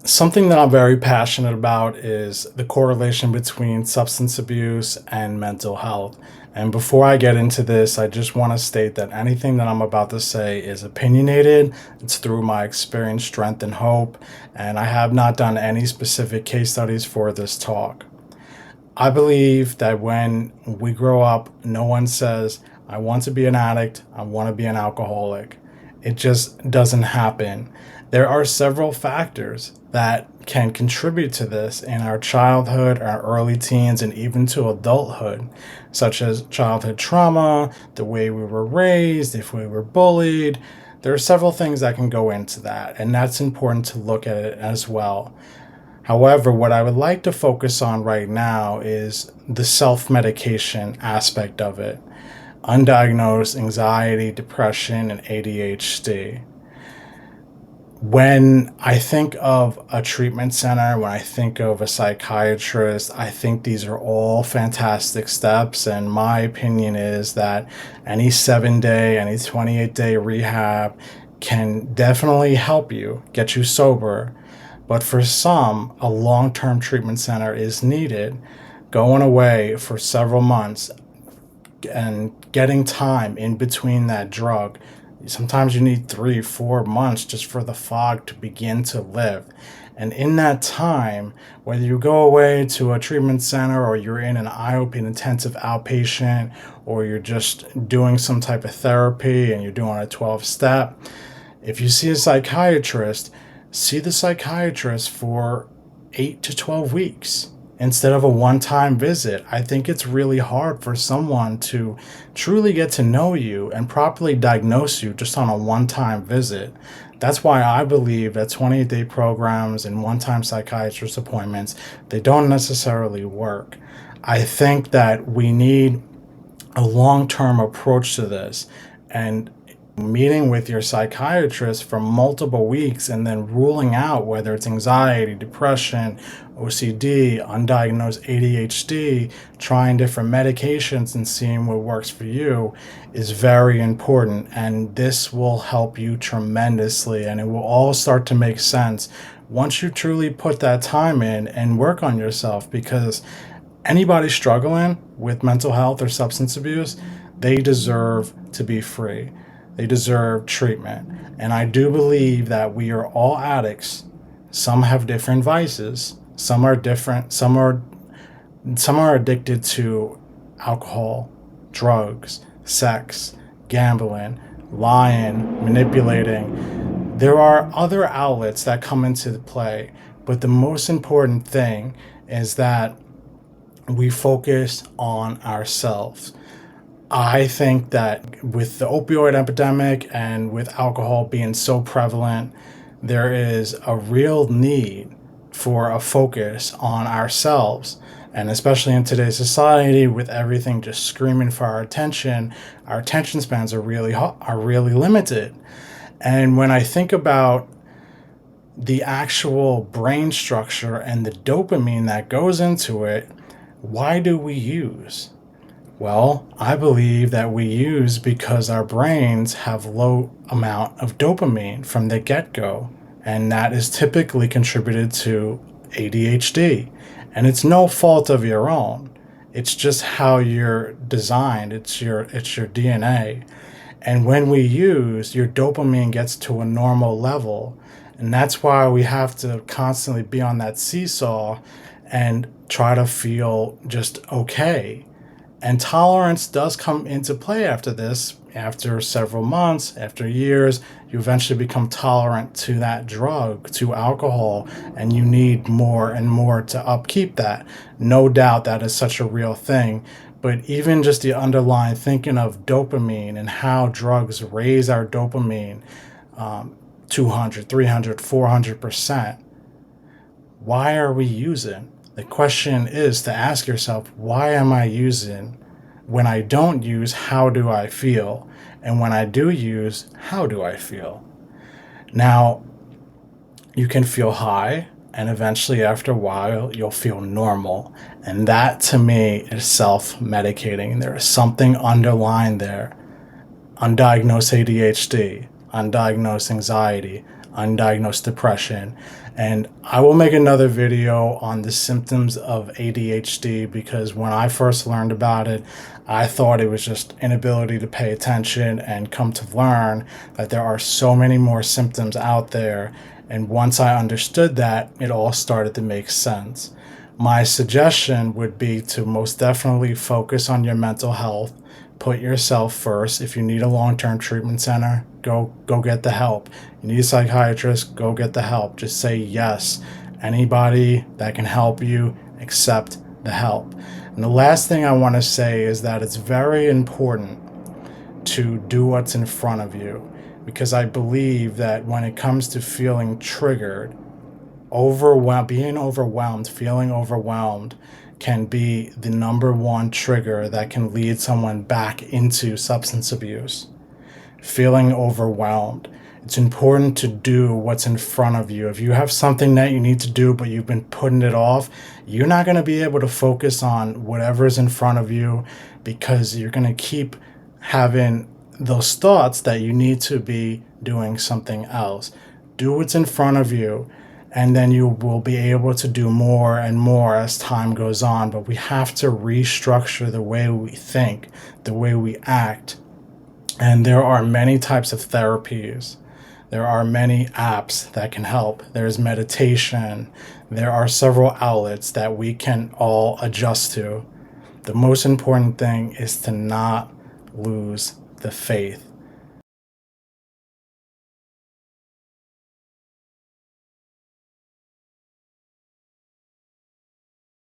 Something that I'm very passionate about is the correlation between substance abuse and mental health. And before I get into this, I just want to state that anything that I'm about to say is opinionated. It's through my experience, strength, and hope. And I have not done any specific case studies for this talk. I believe that when we grow up, no one says, I want to be an addict, I want to be an alcoholic. It just doesn't happen. There are several factors that can contribute to this in our childhood, our early teens, and even to adulthood, such as childhood trauma, the way we were raised, if we were bullied. There are several things that can go into that, and that's important to look at it as well. However, what I would like to focus on right now is the self medication aspect of it, undiagnosed anxiety, depression, and ADHD. When I think of a treatment center, when I think of a psychiatrist, I think these are all fantastic steps. And my opinion is that any 7 day, any 28-day rehab can definitely help you get you sober. But for some, a long term treatment center is needed. Going away for several months and getting time in between that drug. Sometimes you need 3, 4 months just for the fog to begin to lift. And in that time, whether you go away to a treatment center or you're in an IOP, an intensive outpatient, or you're just doing some type of therapy and you're doing a 12 step, if you see a psychiatrist, see the psychiatrist for 8 to 12 weeks instead of a one time visit. I think it's really hard for someone to truly get to know you and properly diagnose you just on a one time visit. That's why I believe that 28-day programs and one time psychiatrist appointments, they don't necessarily work. I think that we need a long term approach to this, and meeting with your psychiatrist for multiple weeks and then ruling out whether it's anxiety, depression, OCD, undiagnosed ADHD, trying different medications and seeing what works for you is very important. And this will help you tremendously, and it will all start to make sense once you truly put that time in and work on yourself. Because anybody struggling with mental health or substance abuse, they deserve to be free. They deserve treatment. And I do believe that we are all addicts. Some have different vices. Some are different. Some are addicted to alcohol, drugs, sex, gambling, lying, manipulating. There are other outlets that come into play, but the most important thing is that we focus on ourselves. I think that with the opioid epidemic and with alcohol being so prevalent, there is a real need for a focus on ourselves. And especially in today's society, with everything just screaming for our attention spans are really limited. And when I think about the actual brain structure and the dopamine that goes into it, why do we use? Well, I believe that we use because our brains have low amount of dopamine from the get-go, and that is typically contributed to ADHD. And it's no fault of your own. It's just how you're designed. It's your DNA. And when we use, your dopamine gets to a normal level. And that's why we have to constantly be on that seesaw and try to feel just okay. And tolerance does come into play after this. After several months, after years, you eventually become tolerant to that drug, to alcohol, and you need more and more to upkeep that. No doubt that is such a real thing. But even just the underlying thinking of dopamine and how drugs raise our dopamine 200, 300, 400%. Why are we using? The question is to ask yourself, why am I using? When I don't use, how do I feel? And when I do use, how do I feel? Now, you can feel high, and eventually, after a while, you'll feel normal. And that to me is self medicating. There is something underlying there. Undiagnosed ADHD, undiagnosed anxiety, undiagnosed depression. And I will make another video on the symptoms of ADHD, because when I first learned about it, I thought it was just inability to pay attention, and come to learn that there are so many more symptoms out there. And once I understood that, it all started to make sense. My suggestion would be to most definitely focus on your mental health. Put yourself first. If you need a long-term treatment center, go get the help. You need a psychiatrist, go get the help. Just say yes. Anybody that can help you, accept the help. And the last thing I want to say is that it's very important to do what's in front of you, because I believe that when it comes to feeling triggered, feeling overwhelmed can be the number one trigger that can lead someone back into substance abuse. Feeling overwhelmed. It's important to do what's in front of you. If you have something that you need to do, but you've been putting it off, you're not going to be able to focus on whatever's in front of you, because you're going to keep having those thoughts that you need to be doing something else. Do what's in front of you, and then you will be able to do more and more as time goes on. But we have to restructure the way we think, the way we act. And there are many types of therapies. There are many apps that can help. There's meditation. There are several outlets that we can all adjust to. The most important thing is to not lose the faith.